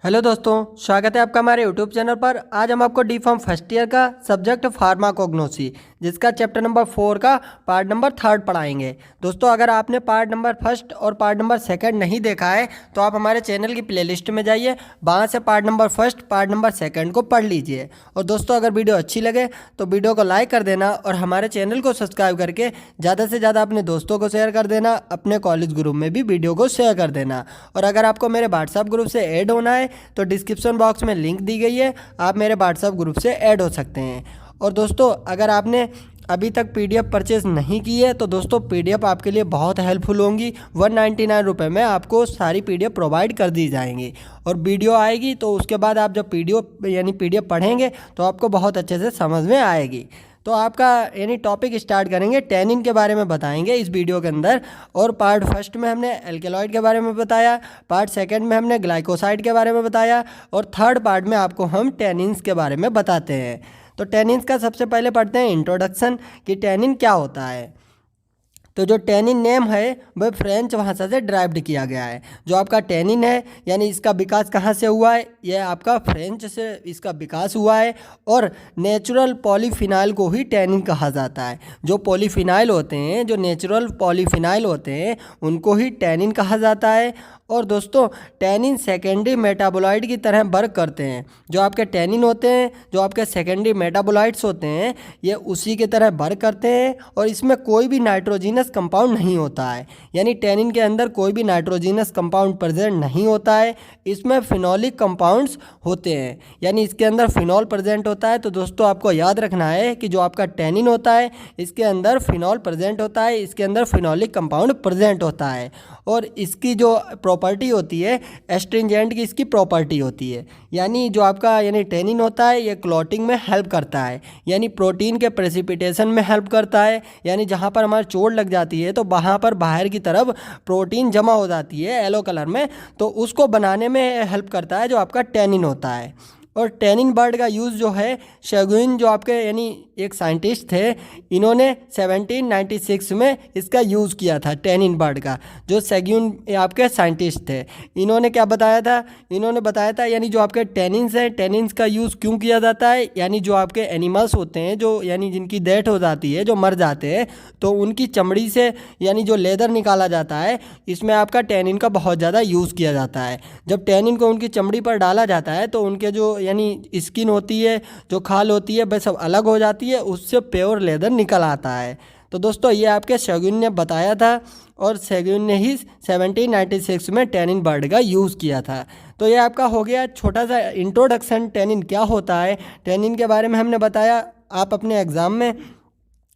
Hello दोस्तों, स्वागत है आपका हमारे यूट्यूब चैनल पर। आज हम आपको डी फार्म फर्स्ट ईयर का सब्जेक्ट फार्माकोग्नोसी जिसका चैप्टर नंबर 4 का पार्ट नंबर 3 पढ़ाएंगे। दोस्तों, अगर आपने पार्ट नंबर 1 और पार्ट नंबर 2 नहीं देखा है तो आप हमारे चैनल की प्लेलिस्ट में जाइए, वहाँ से पार्ट नंबर 1, पार्ट नंबर 2 को पढ़ लीजिए। और दोस्तों, अगर वीडियो अच्छी लगे तो वीडियो को लाइक कर देना और हमारे चैनल को सब्सक्राइब करके ज़्यादा से ज़्यादा अपने दोस्तों को शेयर कर देना, अपने कॉलेज ग्रुप में भी वीडियो को शेयर कर देना। और अगर आपको मेरे व्हाट्सएप ग्रुप से ऐड होना है तो डिस्क्रिप्शन बॉक्स में लिंक दी गई है, आप मेरे व्हाट्सएप ग्रुप से ऐड हो सकते हैं। और दोस्तों, अगर आपने अभी तक पीडीएफ परचेज़ नहीं की है तो दोस्तों पीडीएफ आपके लिए बहुत हेल्पफुल होंगी। 199 रुपये में आपको सारी पीडीएफ प्रोवाइड कर दी जाएंगी और वीडियो आएगी, तो उसके बाद आप जब पीडीएफ पढ़ेंगे तो आपको बहुत अच्छे से समझ में आएगी। तो आपका टॉपिक स्टार्ट करेंगे, टैनिन के बारे में बताएंगे इस वीडियो के अंदर। और पार्ट 1 में हमने एल्केलॉइड के बारे में बताया, पार्ट 2 में हमने ग्लाइकोसाइड के बारे में बताया और थर्ड पार्ट में आपको हम टैनिन्स के बारे में बताते हैं। तो टैनिन्स का सबसे पहले पढ़ते हैं इंट्रोडक्शन कि टैनिन क्या होता है। तो जो टैनिन नेम है वह फ्रेंच भाषा से ड्राइव्ड किया गया है। जो आपका टैनिन है यानी इसका विकास कहाँ से हुआ है, यह आपका फ्रेंच से इसका विकास हुआ है। और नेचुरल पॉलीफिनाइल को ही टैनिन कहा जाता है। जो पॉलीफिनाइल होते हैं, जो नेचुरल पॉलीफिनाइल होते हैं, उनको ही टैनिन कहा जाता है। और दोस्तों, टैनिन सेकेंडरी मेटाबोलाइट की तरह वर्क करते हैं। जो आपके टैनिन होते हैं, जो आपके सेकेंडरी मेटाबोलाइट्स होते हैं, ये उसी की तरह वर्क करते हैं और इसमें कोई भी नाइट्रोजीनस कंपाउंड नहीं होता है। यानी टैनिन के अंदर कोई भी नाइट्रोजीनस कंपाउंड प्रेजेंट नहीं होता है, इसमें फिनोलिक कंपाउंड्स होते हैं, यानी इसके अंदर फिनॉल प्रेजेंट होता है। तो दोस्तों, आपको याद रखना है कि जो आपका टैनिन होता है इसके अंदर फिनॉल प्रेजेंट होता है, इसके अंदर फिनोलिक कंपाउंड प्रेजेंट होता है। और इसकी जो प्रॉपर्टी होती है, एस्ट्रिंजेंट की इसकी प्रॉपर्टी होती है। यानी जो आपका टैनिन होता है ये क्लॉटिंग में हेल्प करता है, यानी प्रोटीन के प्रेसिपिटेशन में हेल्प करता है। यानी जहाँ पर हमारी चोट लग जाती है तो वहाँ पर बाहर की तरफ प्रोटीन जमा हो जाती है येलो कलर में, तो उसको बनाने में हेल्प करता है जो आपका टैनिन होता है। और टैनिन वर्ड का यूज़ जो है, शेगुइन जो आपके एक साइंटिस्ट थे, इन्होंने 1796 में इसका यूज़ किया था टैनिन वर्ड का। जो शेगुइन आपके साइंटिस्ट थे, इन्होंने क्या बताया था, इन्होंने बताया था जो आपके टैनिन्स हैं, टैनिन्स का यूज़ क्यों किया जाता है। जो आपके एनिमल्स होते हैं, जो जिनकी डेथ हो जाती है, जो मर जाते हैं, तो उनकी चमड़ी से जो लेदर निकाला जाता है, इसमें आपका टैनिन का बहुत ज़्यादा यूज़ किया जाता है। जब टैनिन को उनकी चमड़ी पर डाला जाता है तो उनके जो स्किन होती है, जो खाल होती है, वह सब अलग हो जाती है, उससे प्योर लेदर निकल आता है। तो दोस्तों, ये आपके शेगुइन ने बताया था और शेगुइन ने ही 1796 में टैनिन वर्ड का यूज़ किया था। तो ये आपका हो गया छोटा सा इंट्रोडक्शन, टैनिन क्या होता है, टैनिन के बारे में हमने बताया। आप अपने एग्ज़ाम में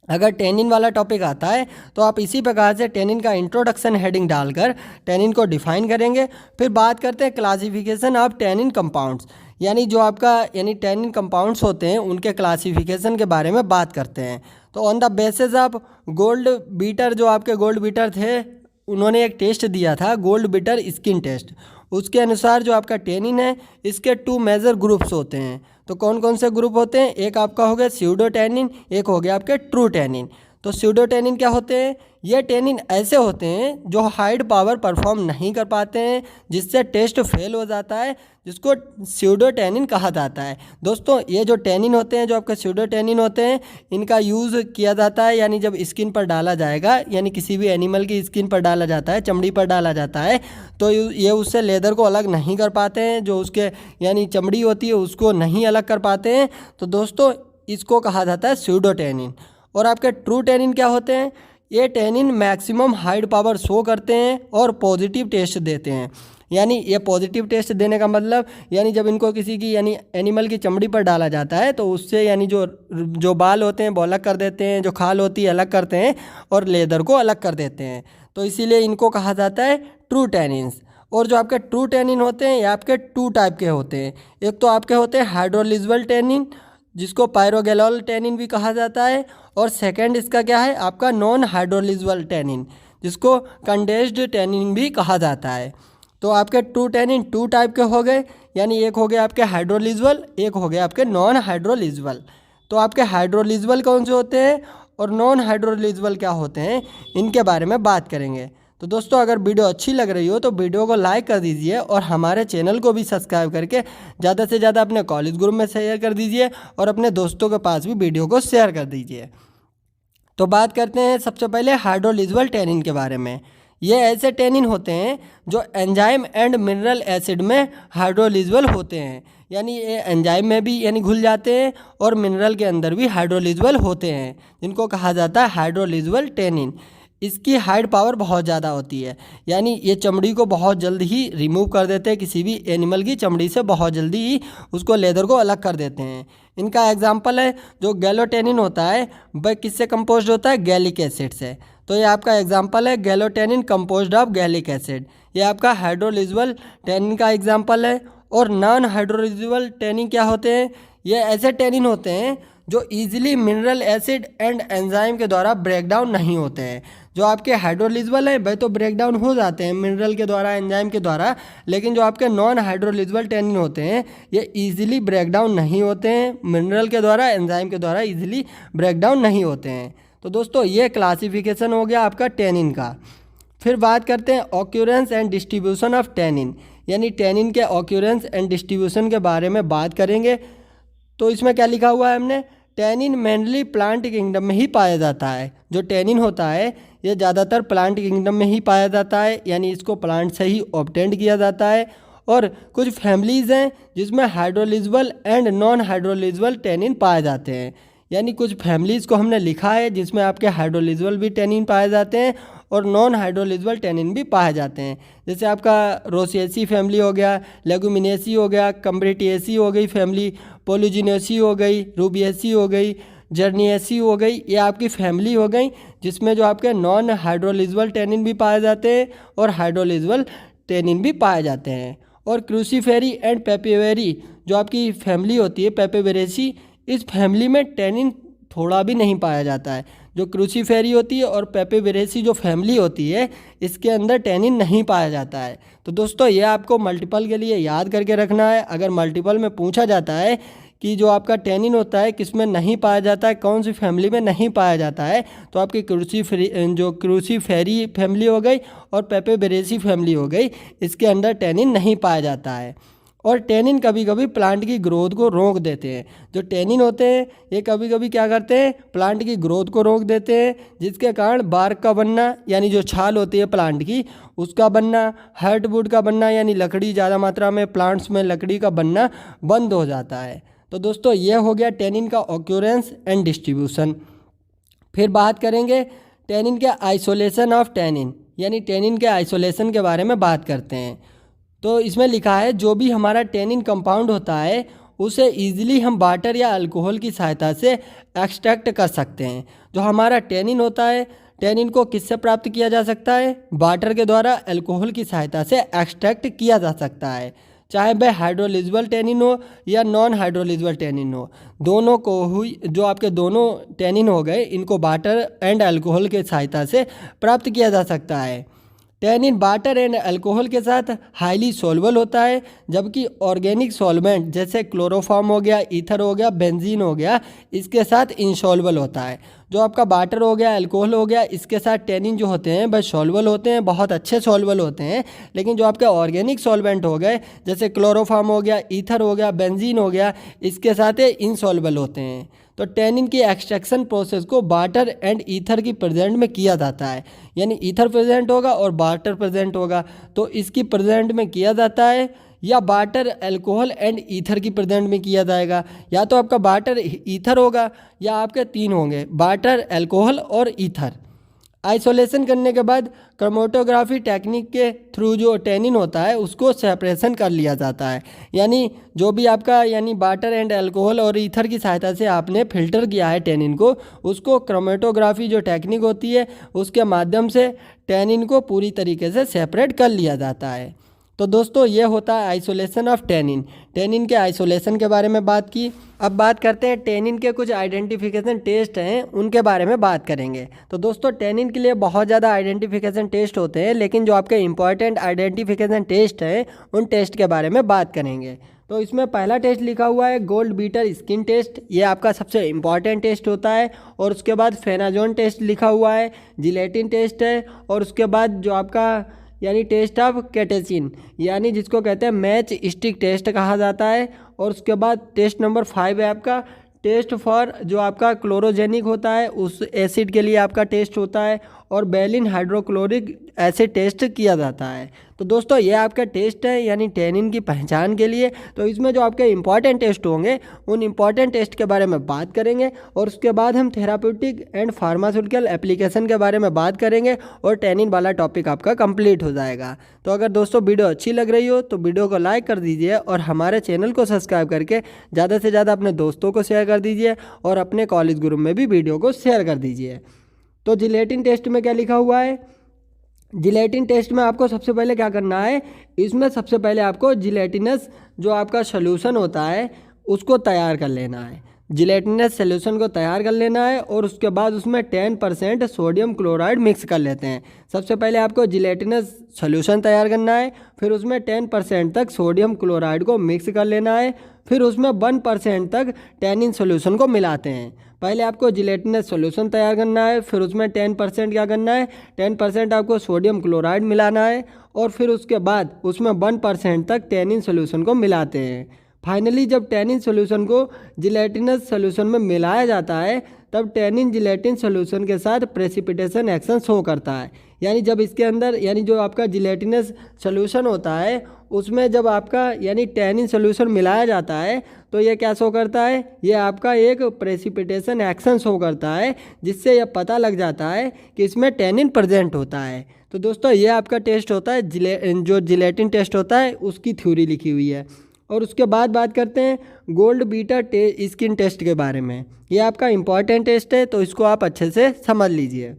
अगर टैनिन वाला टॉपिक आता है तो आप इसी प्रकार से टैनिन का इंट्रोडक्शन हेडिंग डालकर टैनिन को डिफाइन करेंगे। फिर बात करते हैं क्लासिफिकेशन ऑफ टैनिन कंपाउंड्स, जो आपका टैनिन कंपाउंड्स होते हैं उनके क्लासिफिकेशन के बारे में बात करते हैं। तो on the basis of gold beater, जो आपके गोल्ड बीटर थे, उन्होंने एक टेस्ट दिया था, गोल्ड बीटर स्किन टेस्ट। उसके अनुसार जो आपका टैनिन है इसके 2 मेजर ग्रुप्स होते हैं। तो कौन कौन से ग्रुप होते हैं, एक आपका हो गया स्यूडो टैनिन, एक हो गया आपके ट्रू टैनिन। तो स्यूडो टैनिन क्या होते हैं, ये टैनिन ऐसे होते हैं जो हाइड पावर परफॉर्म नहीं कर पाते हैं, जिससे टेस्ट फेल हो जाता है, जिसको स्यूडो टैनिन कहा जाता है। दोस्तों, ये जो टैनिन होते हैं, जो आपके स्यूडो टैनिन होते हैं, इनका यूज़ किया जाता है जब स्किन पर डाला जाएगा, किसी भी एनिमल की स्किन पर डाला जाता है, चमड़ी पर डाला जाता है, तो ये उससे लेदर को अलग नहीं कर पाते हैं, जो उसके चमड़ी होती है उसको नहीं अलग कर पाते हैं। तो दोस्तों, इसको कहा जाता है स्यूडो टैनिन। और आपके ट्रू टैनिन क्या होते हैं, ये tannin maximum hide power show करते हैं और पॉजिटिव टेस्ट देते हैं। ये पॉजिटिव टेस्ट देने का मतलब जब इनको किसी की एनिमल की चमड़ी पर डाला जाता है तो उससे जो बाल होते हैं वो अलग कर देते हैं, जो खाल होती है अलग करते हैं और लेदर को अलग कर देते हैं। तो इसीलिए इनको कहा जाता है ट्रू टैनिन्स। और जो आपके ट्रू टैनिन होते हैं ये आपके 2 टाइप के होते हैं। एक तो आपके होते हैं हाइड्रोलिजबल टैनिन, जिसको पायरोगेलोल टैनिन भी कहा जाता है, और सेकंड इसका क्या है, आपका नॉन हाइड्रोलिजबल टैनिन, जिसको कंडेंस्ड टैनिन भी कहा जाता है। तो आपके 2 टैनिन 2 टाइप के हो गए, एक हो गया आपके हाइड्रोलिजबल, एक हो गया आपके नॉन हाइड्रोलिजबल। तो आपके हाइड्रोलिजबल कौन से होते हैं और नॉन हाइड्रोलिजबल क्या होते हैं, इनके बारे में बात करेंगे। तो दोस्तों अगर वीडियो अच्छी लग रही हो तो वीडियो को लाइक कर दीजिए और हमारे चैनल को भी सब्सक्राइब करके ज़्यादा से ज़्यादा अपने कॉलेज ग्रुप में शेयर कर दीजिए और अपने दोस्तों के पास भी वीडियो को शेयर कर दीजिए। तो बात करते हैं सबसे पहले हाइड्रोलिज्बल टैनिन के बारे में। ये ऐसे टैनिन होते हैं जो एंजाइम एंड मिनरल एसिड में हाइड्रोलिज्बल होते हैं, यानी ये एंजाइम में भी यानी घुल जाते हैं और मिनरल के अंदर भी हाइड्रोलिज्बल होते हैं, जिनको कहा जाता है हाइड्रोलिज्बल टैनिन। इसकी हाइड पावर बहुत ज़्यादा होती है, यानी ये चमड़ी को बहुत जल्द ही रिमूव कर देते हैं, किसी भी एनिमल की चमड़ी से बहुत जल्दी ही उसको लेदर को अलग कर देते हैं। इनका एग्जांपल है जो गैलोटेनिन होता है, वह किससे कंपोज्ड होता है? गैलिक एसिड से। तो ये आपका एग्जांपल है गैलोटेनिन कंपोज्ड ऑफ गैलिक एसिड। ये आपका हाइड्रोलिज्बल टैनिन का एग्जांपल है। और नॉन हाइड्रोलिज्बल टैनिन क्या होते हैं? ये ऐसे टैनिन होते हैं जो easily mineral acid and enzyme के द्वारा ब्रेक डाउन नहीं होते हैं। जो आपके हाइड्रोलिज्बल हैं वह तो ब्रेक डाउन हो जाते हैं मिनरल के द्वारा, एंजाइम के द्वारा, लेकिन जो आपके नॉन हाइड्रोलिज्बल टैनिन होते हैं ये इजीली ब्रेक डाउन नहीं होते हैं मिनरल के द्वारा, एंजाइम के द्वारा इजीली ब्रेक डाउन नहीं होते हैं। तो दोस्तों ये क्लासिफिकेशन हो गया आपका टैनिन का। फिर बात करते हैं occurrence and distribution of tannin, यानी टैनिन के ऑक्यूरेंस एंड डिस्ट्रीब्यूशन के बारे में बात करेंगे। तो इसमें क्या लिखा हुआ है हमने? टैनिन मेनली प्लांट किंगडम में ही पाया जाता है। जो टैनिन होता है ये ज़्यादातर प्लांट किंगडम में ही पाया जाता है, यानी इसको प्लांट से ही ऑब्टेंड किया जाता है। और कुछ फैमिलीज़ हैं जिसमें हाइड्रोलिज्बल एंड नॉन हाइड्रोलिज्बल टैनिन पाए जाते हैं, यानी कुछ फैमिलीज़ को हमने लिखा है जिसमें आपके हाइड्रोलिज्बल भी टैनिन पाए जाते हैं और नॉन हाइड्रोलिज्बल टैनिन भी पाए जाते हैं। जैसे आपका रोसिएसी फैमिली हो गया, लेगुमिनेसी हो गया, कम्ब्रेटिएसी हो गई फैमिली, पोलिजिनेसी हो गई, रूबिएसी हो गई, जर्निएसी हो गई, ये आपकी फैमिली हो गई जिसमें जो आपके नॉन हाइड्रोलिज्बल टैनिन भी पाए जाते हैं और हाइड्रोलिज्बल टैनिन भी पाए जाते हैं। और क्रूसीफेरी एंड पेपिवेरी जो आपकी फैमिली होती है पेपिवेरेसी, इस फैमिली में टैनिन थोड़ा भी नहीं पाया जाता है। जो क्रूसीफेरी होती है और पेपिवेरेसी जो फैमिली होती है इसके अंदर टैनिन नहीं पाया जाता है। तो दोस्तों ये आपको मल्टीपल के लिए याद करके रखना है। अगर मल्टीपल में पूछा जाता है कि जो आपका टैनिन होता है किस में नहीं पाया जाता है, कौन सी फैमिली में नहीं पाया जाता है, तो आपकी क्रूसीफेरी फैमिली हो गई और पेपिवेरेसी फैमिली हो गई, इसके अंदर टैनिन नहीं पाया जाता है। और टैनिन कभी कभी प्लांट की ग्रोथ को रोक देते हैं। जो टैनिन होते हैं ये कभी कभी क्या करते हैं? प्लांट की ग्रोथ को रोक देते हैं, जिसके कारण बार्क का बनना, यानी जो छाल होती है प्लांट की उसका बनना, हार्डवुड का बनना, यानी लकड़ी ज़्यादा मात्रा में प्लांट्स में लकड़ी का बनना बंद हो जाता है। तो दोस्तों ये हो गया टैनिन का ऑक्यूरेंस एंड डिस्ट्रीब्यूशन। फिर बात करेंगे टैनिन के आइसोलेशन ऑफ टैनिन, यानी टैनिन के आइसोलेशन के बारे में बात करते हैं। तो इसमें लिखा है जो भी हमारा टैनिन कंपाउंड होता है उसे ईजिली हम वाटर या अल्कोहल की सहायता से एक्सट्रैक्ट कर सकते हैं। जो हमारा टैनिन होता है, टैनिन को किससे प्राप्त किया जा सकता है? वाटर के द्वारा, अल्कोहल की सहायता से एक्सट्रैक्ट किया जा सकता है, चाहे वह हाइड्रोलिज्बल टैनिन हो या नॉन हाइड्रोलिज्बल टैनिन हो। दोनों को हुई जो आपके दोनों टैनिन हो गए इनको वाटर एंड अल्कोहल के सहायता से प्राप्त किया जा सकता है। टैनिन वाटर एंड अल्कोहल के साथ हाईली सोलबल होता है, जबकि ऑर्गेनिक सॉल्वेंट जैसे क्लोरोफॉर्म हो गया, ईथर हो गया, बेंजीन हो गया, इसके साथ इनसॉल्बल होता है। जो आपका वाटर हो गया, अल्कोहल हो गया, इसके साथ टैनिन जो होते हैं वह सॉल्बल होते हैं, बहुत अच्छे सॉल्बल होते हैं। लेकिन जो आपके ऑर्गेनिक सॉल्वेंट हो गए जैसे क्लोरोफॉर्म हो गया, ईथर हो गया, बेंजीन हो गया, इसके साथ ये इनसॉल्बल होते हैं। तो टैनिन की एक्सट्रैक्शन प्रोसेस को वाटर एंड ईथर की प्रेजेंट में किया जाता है, यानी ईथर प्रेजेंट होगा और वाटर प्रेजेंट होगा तो इसकी प्रेजेंट में किया जाता है, या वाटर अल्कोहल एंड ईथर की प्रेजेंट में किया जाएगा। या तो आपका वाटर ईथर होगा या आपके तीन होंगे, वाटर अल्कोहल और ईथर। आइसोलेशन करने के बाद क्रोमेटोग्राफी टेक्निक के थ्रू जो टैनिन होता है उसको सेपरेशन कर लिया जाता है, यानी जो भी आपका यानी वाटर एंड अल्कोहल और ईथर की सहायता से आपने फिल्टर किया है टैनिन को, उसको क्रोमेटोग्राफी जो टेक्निक होती है उसके माध्यम से टैनिन को पूरी तरीके से सेपरेट कर लिया जाता है। तो दोस्तों ये होता है आइसोलेशन ऑफ टैनिन। टैनिन के आइसोलेशन के बारे में बात की। अब बात करते हैं टैनिन के कुछ आइडेंटिफिकेशन टेस्ट हैं उनके बारे में बात करेंगे। तो दोस्तों टैनिन के लिए बहुत ज़्यादा आइडेंटिफिकेशन टेस्ट होते हैं, लेकिन जो आपके इंपॉर्टेंट आइडेंटिफिकेशन टेस्ट हैं उन टेस्ट के बारे में बात करेंगे। तो इसमें पहला टेस्ट लिखा हुआ है गोल्ड बीटर स्किन टेस्ट, ये आपका सबसे इम्पॉर्टेंट टेस्ट होता है। और उसके बाद फेनाजोन टेस्ट लिखा हुआ है, जिलेटिन टेस्ट है। और उसके बाद जो आपका यानी टेस्ट ऑफ कैटेचिन, यानी जिसको कहते हैं मैच स्टिक टेस्ट कहा जाता है। और उसके बाद टेस्ट नंबर 5 है आपका टेस्ट फॉर जो आपका क्लोरोजेनिक होता है उस एसिड के लिए आपका टेस्ट होता है। और बेलिन हाइड्रोक्लोरिक एसिड टेस्ट किया जाता है। तो दोस्तों ये आपका टेस्ट है यानी टैनिन की पहचान के लिए। तो इसमें जो आपके इंपॉर्टेंट टेस्ट होंगे उन इंपॉर्टेंट टेस्ट के बारे में बात करेंगे। और उसके बाद हम थेराप्यूटिक एंड फार्मास्यूटिकल एप्लीकेशन के बारे में बात करेंगे और टैनिन वाला टॉपिक आपका कंप्लीट हो जाएगा। तो अगर दोस्तों वीडियो अच्छी लग रही हो तो वीडियो को लाइक कर दीजिए और हमारे चैनल को सब्सक्राइब करके ज़्यादा से ज़्यादा अपने दोस्तों को शेयर कर दीजिए और अपने कॉलेज ग्रुप में भी वीडियो को शेयर कर दीजिए। तो जिलेटिन टेस्ट में क्या लिखा हुआ है, जिलेटिन टेस्ट में आपको सबसे पहले क्या करना है, इसमें सबसे पहले आपको जिलेटिनस जो आपका सोल्यूशन होता है उसको तैयार कर लेना है। जिलेटिनस सोल्यूशन को तैयार कर लेना है और उसके बाद उसमें 10% सोडियम क्लोराइड मिक्स कर लेते हैं। सबसे पहले आपको जिलेटिनस सोल्यूशन तैयार करना है, फिर उसमें 10% तक सोडियम क्लोराइड को मिक्स कर लेना है, फिर उसमें 1% तक टैनिन सोल्यूशन को मिलाते हैं। पहले आपको जिलेटिनस सोल्यूशन तैयार करना है, फिर उसमें 10% क्या करना है, 10% आपको सोडियम क्लोराइड मिलाना है और फिर उसके बाद उसमें 1% तक टैनिन सोल्यूशन को मिलाते हैं। फाइनली जब टैनिन सोल्यूशन को जिलेटिनस सोल्यूशन में मिलाया जाता है तब टैनिन जिलेटिन सोल्यूशन के साथ प्रेसिपिटेशन एक्शन शो करता है। यानी जब इसके अंदर यानी जो आपका जिलेटिनस सोल्यूशन होता है उसमें जब आपका यानी टैनिन सोल्यूशन मिलाया जाता है तो ये क्या शो करता है, ये आपका एक प्रेसिपिटेशन एक्शन शो करता है जिससे यह पता लग जाता है कि इसमें टैनिन प्रेजेंट होता है। तो दोस्तों ये आपका टेस्ट होता है जो जिलेटिन टेस्ट होता है उसकी थ्योरी लिखी हुई है। और उसके बाद बात करते हैं गोल्ड बीटर स्किन टेस्ट के बारे में। ये आपका इम्पॉर्टेंट टेस्ट है तो इसको आप अच्छे से समझ लीजिए।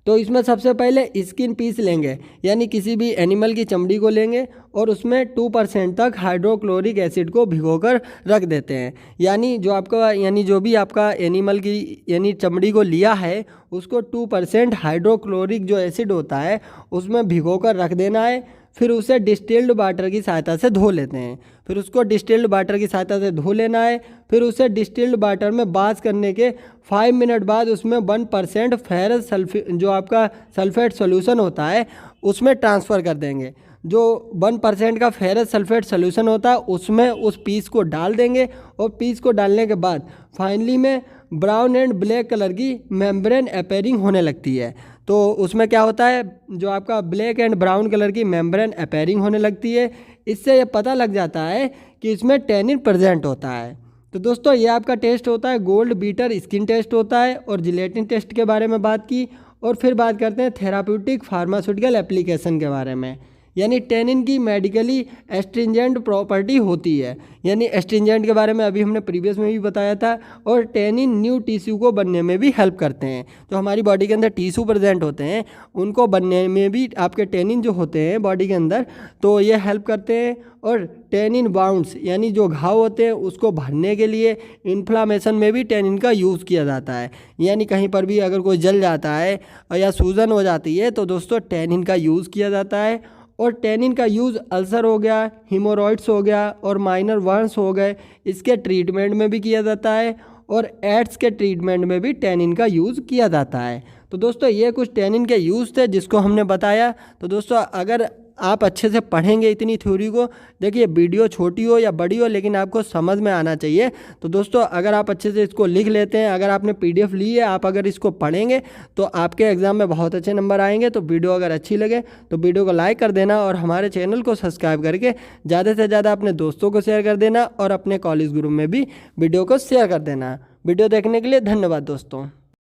तो इसमें सबसे पहले स्किन पीस लेंगे यानी किसी भी एनिमल की चमड़ी को लेंगे और उसमें 2% तक हाइड्रोक्लोरिक एसिड को भिगोकर रख देते हैं। यानी जो आपका यानी जो भी आपका एनिमल की यानी चमड़ी को लिया है उसको 2% हाइड्रोक्लोरिक जो एसिड होता है उसमें भिगोकर रख देना है। फिर उसे डिस्टिल्ड वाटर की सहायता से धो लेते हैं, फिर उसको डिस्टिल्ड वाटर की सहायता से धो लेना है। फिर उसे डिस्टिल्ड वाटर में वॉश करने के 5 मिनट बाद उसमें 1% फेरस जो आपका सल्फेट सॉल्यूशन होता है उसमें ट्रांसफ़र कर देंगे। जो 1% का फेरस सल्फेट सॉल्यूशन होता है उसमें उस पीस को डाल देंगे और पीस को डालने के बाद फाइनली में ब्राउन एंड ब्लैक कलर की मेम्ब्रेन अपेयरिंग होने लगती है। तो उसमें क्या होता है, जो आपका ब्लैक एंड ब्राउन कलर की मेम्ब्रेन अपेयरिंग होने लगती है। इससे ये पता लग जाता है कि इसमें टैनिन प्रेजेंट होता है। तो दोस्तों ये आपका टेस्ट होता है गोल्ड बीटर स्किन टेस्ट होता है। और जिलेटिन टेस्ट के बारे में बात की और फिर बात करते हैं थेराप्यूटिक फार्मास्यूटिकल एप्लीकेशन के बारे में। यानी टैनिन की मेडिकली एस्ट्रिंजेंट प्रॉपर्टी होती है। यानी एस्ट्रिंजेंट के बारे में अभी हमने प्रीवियस में भी बताया था। और टैनिन न्यू टिश्यू को बनने में भी हेल्प करते हैं। जो हमारी बॉडी के अंदर टिश्यू प्रेजेंट होते हैं उनको बनने में भी आपके टैनिन जो होते हैं बॉडी के अंदर तो ये हेल्प करते हैं। और टैनिन बाउंड्स यानी जो घाव होते हैं उसको भरने के लिए इन्फ्लामेशन में भी टैनिन का यूज़ किया जाता है। यानी कहीं पर भी अगर कोई जल जाता है या सूजन हो जाती है तो दोस्तों टैनिन का यूज़ किया जाता है। और टैनिन का यूज़ अल्सर हो गया, हीमोरॉइड्स हो गया और माइनर बर्न्स हो गए, इसके ट्रीटमेंट में भी किया जाता है। और एड्स के ट्रीटमेंट में भी टैनिन का यूज़ किया जाता है। तो दोस्तों ये कुछ टैनिन के यूज़ थे जिसको हमने बताया। तो दोस्तों अगर आप अच्छे से पढ़ेंगे इतनी थ्योरी को, देखिए वीडियो छोटी हो या बड़ी हो लेकिन आपको समझ में आना चाहिए। तो दोस्तों अगर आप अच्छे से इसको लिख लेते हैं, अगर आपने PDF ली है, आप अगर इसको पढ़ेंगे तो आपके एग्ज़ाम में बहुत अच्छे नंबर आएंगे। तो वीडियो अगर अच्छी लगे तो वीडियो को लाइक कर देना और हमारे चैनल को सब्सक्राइब करके ज़्यादा से ज़्यादा अपने दोस्तों को शेयर कर देना और अपने कॉलेज ग्रुप में भी वीडियो को शेयर कर देना। वीडियो देखने के लिए धन्यवाद दोस्तों।